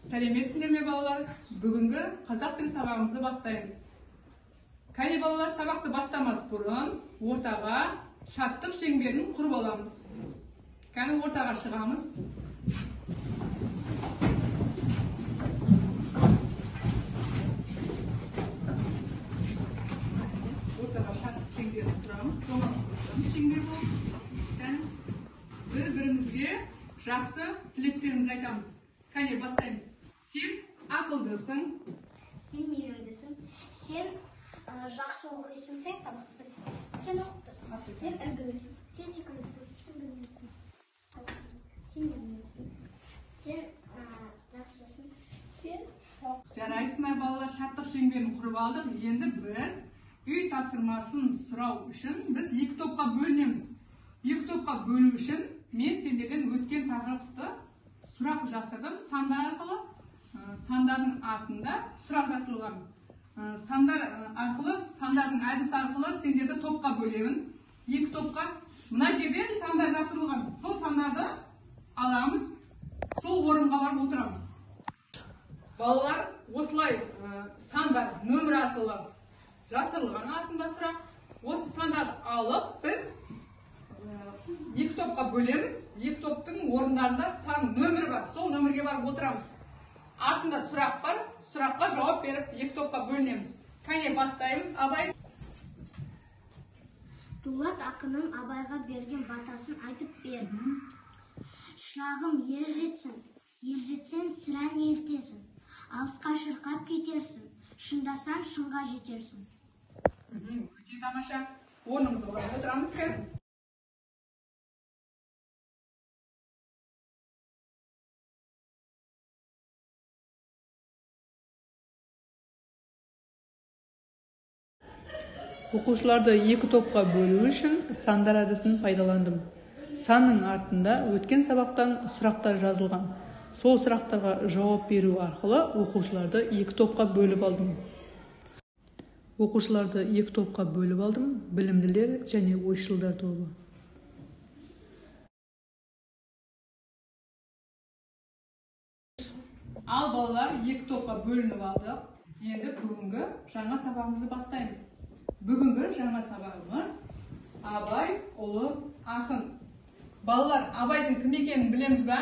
Сәлеметсіңдер ме балалар? Бүгінгі қазақ тіл сабағымызды бастаймыз. Кәне балалар, сабақты бастамас бұрын ортаға шаттық шеңберін құрып аламыз. Кәне ортаға шығамыз. Ортаға шаттық шеңберін құрамыз. Шеңбер болып. Кәне бір-бірімізге жақсы тілектерімізді айтамыз. Кәне бастаймыз. Сен ақылдысың. Сен мейірімдісің. Сен жақсы оқисың, сен сабақты бітіресің. Сен оқыптысың. Сен үлгілісің. Сен секілдісің. Сен білмейсің. Сен білмейсің. Сен жақсысың. Сен сау. Жарайсыңдар балалар, шаттық шеңберін құрып алдық. Енді біз үй тапсырмасын сұрау үшін біз екі топқа бөлінеміз. Екі топқа бөлу үшін мен сендерден өткен тақырыпты сұрақ жасадым. Сандар арқылы, сандардың артында сұрақ жасалған. Сандар арқылы, сандардың әдісі арқылы сендерді топқа бөлемін. Екі топқа. Мына жерде сандар жасалған. Сол сандарды аламыз. Сол орынға барып отырамыз. Балалар, осылай сандар нөмір арқылы жасалған артында сұрақ. Осы сандарды алып біз екі топқа бөлеміз. Екі топтың орындарында сан нөмір бар. Сол нөмірге барып отырамыз. Артында сұрақ бар. Сұраққа жауап беріп, екі топқа бөлінеміз. Кәне бастаймыз. Абай. Дулат ақынның Абайға берген батасын айтып бер. Шырағым, ер жетсең сірә ертесің. Алысқа шырқап кетерсің. Шындасаң шыңға жетерсің. Өте тамаша. Орнымызға барып отырамыз. Оқушыларды екі топқа бөлу үшін сандар әдісін пайдаландым. Санның артында өткен сабақтан сұрақтар жазылған. Сол сұрақтарға жауап беру арқылы оқушыларды екі топқа бөліп алдым. Білімділер және ойшылдар тобы. Ал балалар, екі топқа бөлініп алдық. Енді бүгінгі жаңа сабағымызды бастаймыз. Бүгінгі жаңа сабағымыз Абай ұлы ақын. Балалар, Абайдың кім екенін білеміз бе?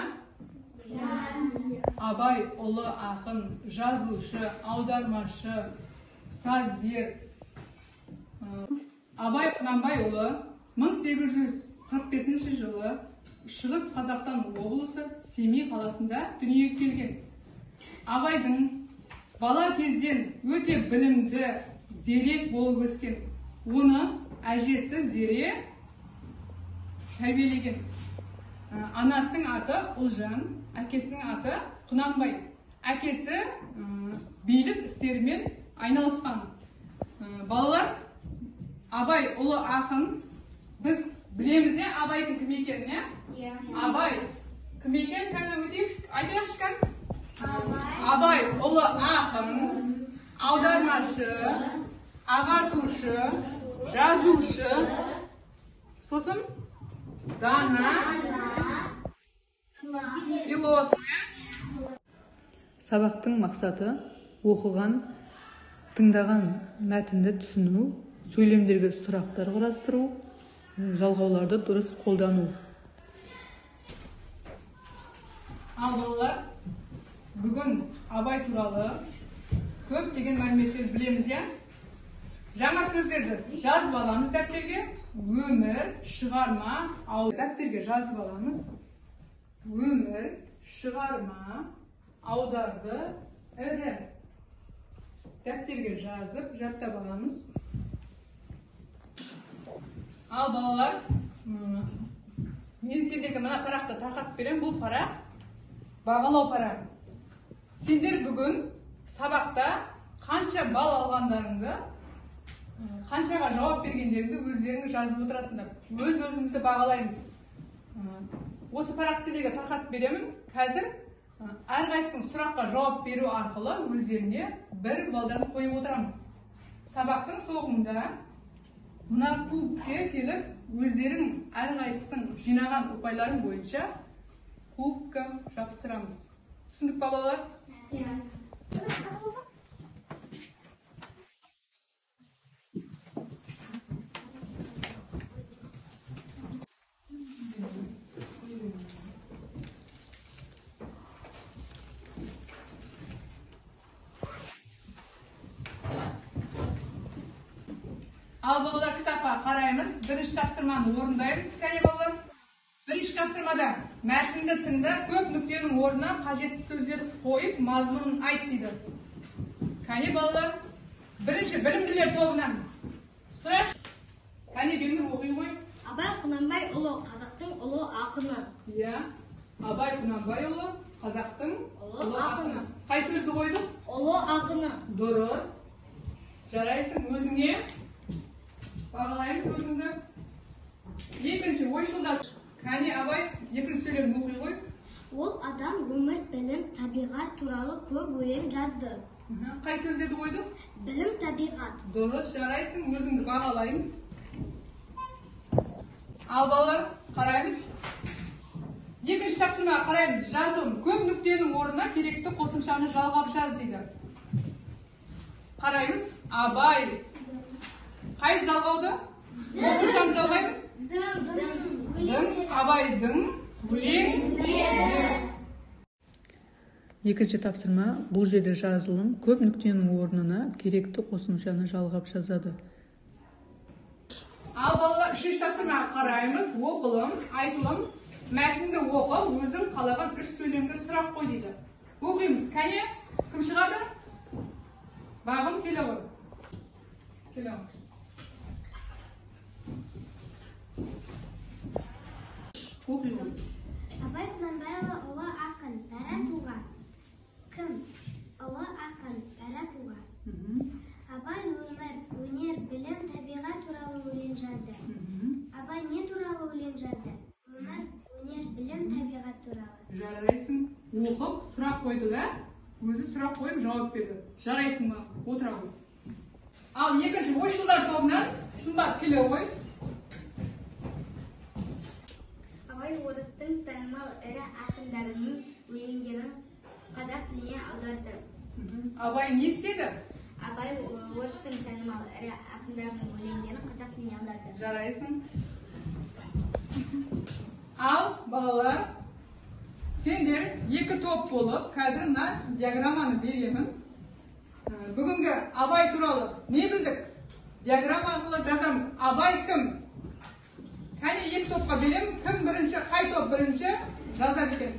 Абай ұлы ақын, жазушы, аудармашы, сазгер. Абай Құнанбайұлы 1845 жылы Шығыс Қазақстан облысы Семей қаласында дүниеге келген. Абайдың бала кезден өте білімді, зерек болып өскен. Оны әжесі Зере тәрбиелеген. Анасының аты Ұлжан, әкесінің аты Құнанбай. Әкесі билік істерімен айналысқан. Балалар, Абай ұлы ақын. Біз білеміз Абайдың кім екенін, Абай кім екенін кәне өтейік, айтайықшы кәне. Абай ұлы ақын, аудармашы, ағартушы, жазушы, сосын дана, философ. Сабақтың мақсаты оқыған, тыңдаған мәтінді түсіну, сөйлемдерге сұрақтар құрастыру, жалғауларды дұрыс қолдану. Ал балалар, бүгін Абай туралы көптеген мәліметтер білеміз, Жаңа сөздерді жазып аламыз дәптерге. Өмір, шығарма, дәптерге жазып аламыз. Өмір, шығарма, аударды, ірі. Дәптерге жазып, жаттап аламыз. Ал балалар, мен сендерге мына парақты тарқатып берем. Бұл парақ бағалау парағы. Сендер бүгін сабақта қанша бал алғандарыңды, қаншаға жауап бергендеріңді өздеріңіз жазып отырасыңдар. Өз-өзімізді бағалаймыз. Осы парақты сендерге тарқатып беремін. Қазір әрқайсының сұраққа жауап беру арқылы өздеріне бір балдан қойып отырамыз. Сабақтың соңында мына кубке келіп өздерің әрқайсының жинаған ұпайларың бойынша кубка жабыстырамыз. Түсіндік па балалар? Ал балалар, кітапқа қараймыз. Бірінші тапсырманы орындаймыз. Кәне балалар? Бірінші тапсырмада мәтінді тыңда, көп нүктенің орнына қажетті сөздерді қойып, мазмұнын айт дейді. Кәне балалар? Бірінші білімділер тобынан сұрақ. Кәне Беңнұр оқи ғой. Абай Құнанбайұлы қазақтың ұлы ақыны. Иә. Абай Құнанбайұлы қазақтың ұлы ақыны. Қай сөзді қойдық? Ұлы ақыны. Дұрыс. Жарайсың, өзіңе бағалаймыз өзіңді. Екінші ойшылдар. Кәне Абай екінші сөйлемді оқи ғой. Ол адам өмір, білім, табиғат туралы көп өлең жазды. Қай сөздерді қойдық? Білім, табиғат. Дұрыс, жарайсың, өзіңді бағалаймыз. Ал балалар, қараймыз. Екінші тапсырмаға қараймыз. Жазылым. Көп нүктенің орнына керекті қосымшаны жалғап жаз дейді. Қараймыз. Абай. Қай жалғауды? Қосымшаны жалғаймыз? Абайдың өлеңдері. Екінші тапсырма, бұл жерде жазылым көп нүктенің орнына керекті қосымшаны жалғап жазады. Ал балалар, үшінші тапсырмаға қараймыз. Оқылым, айтылым, мәтінді оқы, өзің қалаған үш сөйлемге сұрақ қой дейді. Оқимыз. Кәне, кім шығады? Бағым, келе ғой. Келе ғой. Оқи ғой. Абай Құнанбайұлы ұлы ақын, дара тұлға. Кім? Ұлы ақын, дара тұлға. Абай өмір, өнер, білім, табиғат туралы өлең жазды. Абай не туралы өлең жазды? Өмір, өнер, білім, табиғат туралы. Жарайсың. Оқып, сұрақ қойды да, өзі сұрақ қойып жауап берді. Жарайсың ба? Отыра ғой. Ал екінші ойшылдар тобынан Сымбат келе ғой. Абай орыстың танымал ірі ақындарының өлеңдерін қазақ тіліне аударды. Абай не істеді? Абай орыстың танымал ірі ақындарының өлеңдерін қазақ тіліне аударды. Жарайсың. Ал балалар, сендер екі топ болып, қазір мына диаграмманы беремін. Бүгінгі Абай туралы не білдік? Диаграмма арқылы жазамыз. Абай кім? Кәне екі топқа беремін. Кім бірінші, қай топ бірінші жазады екен?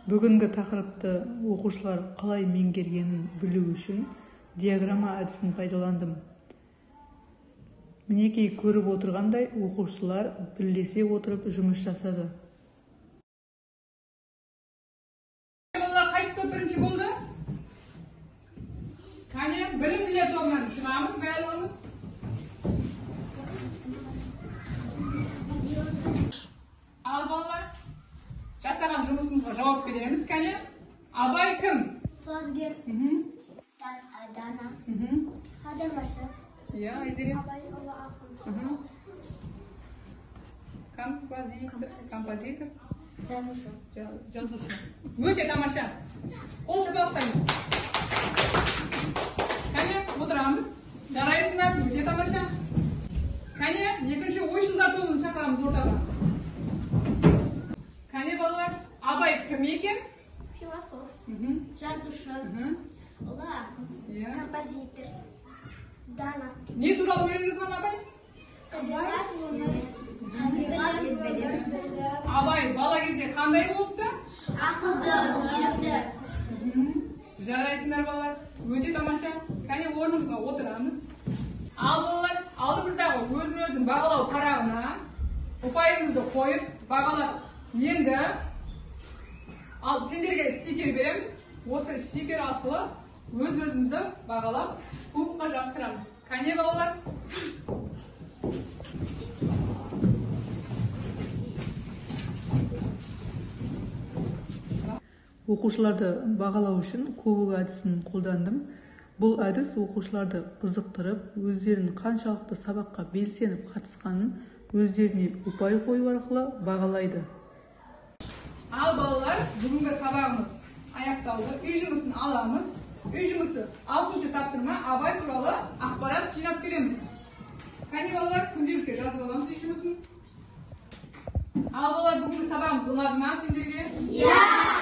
Бүгінгі тақырыпты оқушылар қалай меңгергенін білу үшін диаграмма әдісін пайдаландым. Мінекей көріп отырғандай оқушылар бірлесе отырып жұмыс жасады. Балалар қайсы топ бірінші болды? Кәне білімділер тобынан шығамыз, бәріміз. Ал балалар, жасаған жұмысымызға жауап береміз. Кәне, Абай кім? Сөзгер, дана, адамашы. Иә, Айзере. Абай ұлы ақын, Композитор. жазушы. Жазушы. Өте тамаша. Қол шапалақтаймыз. Кәне, отырамыз. Жарайсыңдар, өте тамаша. Кәне, екінші ойшылдар тобын шақырамыз ортаға. Кәне балалар, Абай кім екен? Философ, жазушы, ұлы ақын, композитор, дана. Не туралы өлең жазған Абай? Табиғат өмір, Абай бала кезде қандай болыпты? ақылды, мейірімді. Жарайсыңдар балалар, өте тамаша. Кәне орнымызға отырамыз. Ал балалар, алдымыздағы өзін бағалау парағына ұпайымызды қойып бағалап, енді сендерге стикер беремін. Осы стикер арқылы өз-өзімізді бағалап кубокқа жабыстырамыз. Кәне балалар? Оқушыларды бағалау үшін кубок әдісін қолдандым. Бұл әдіс оқушыларды қызықтырып, өздерін қаншалықты сабаққа белсеніп қатысқанын өздеріне ұпай қою арқылы бағалайды. Al балалар, бүгінгі сабағымыз аяқталды. Үй жұмысын аламыз. Үй жұмысы 6-шы тапсырма абай туралы ақпарат жинап келеміз. Қане балалар, күнделікке жазып аламыз үй жұмысын. Ал балалар, бүгінгі сабағымыз ұнады ма сендерге? Иә!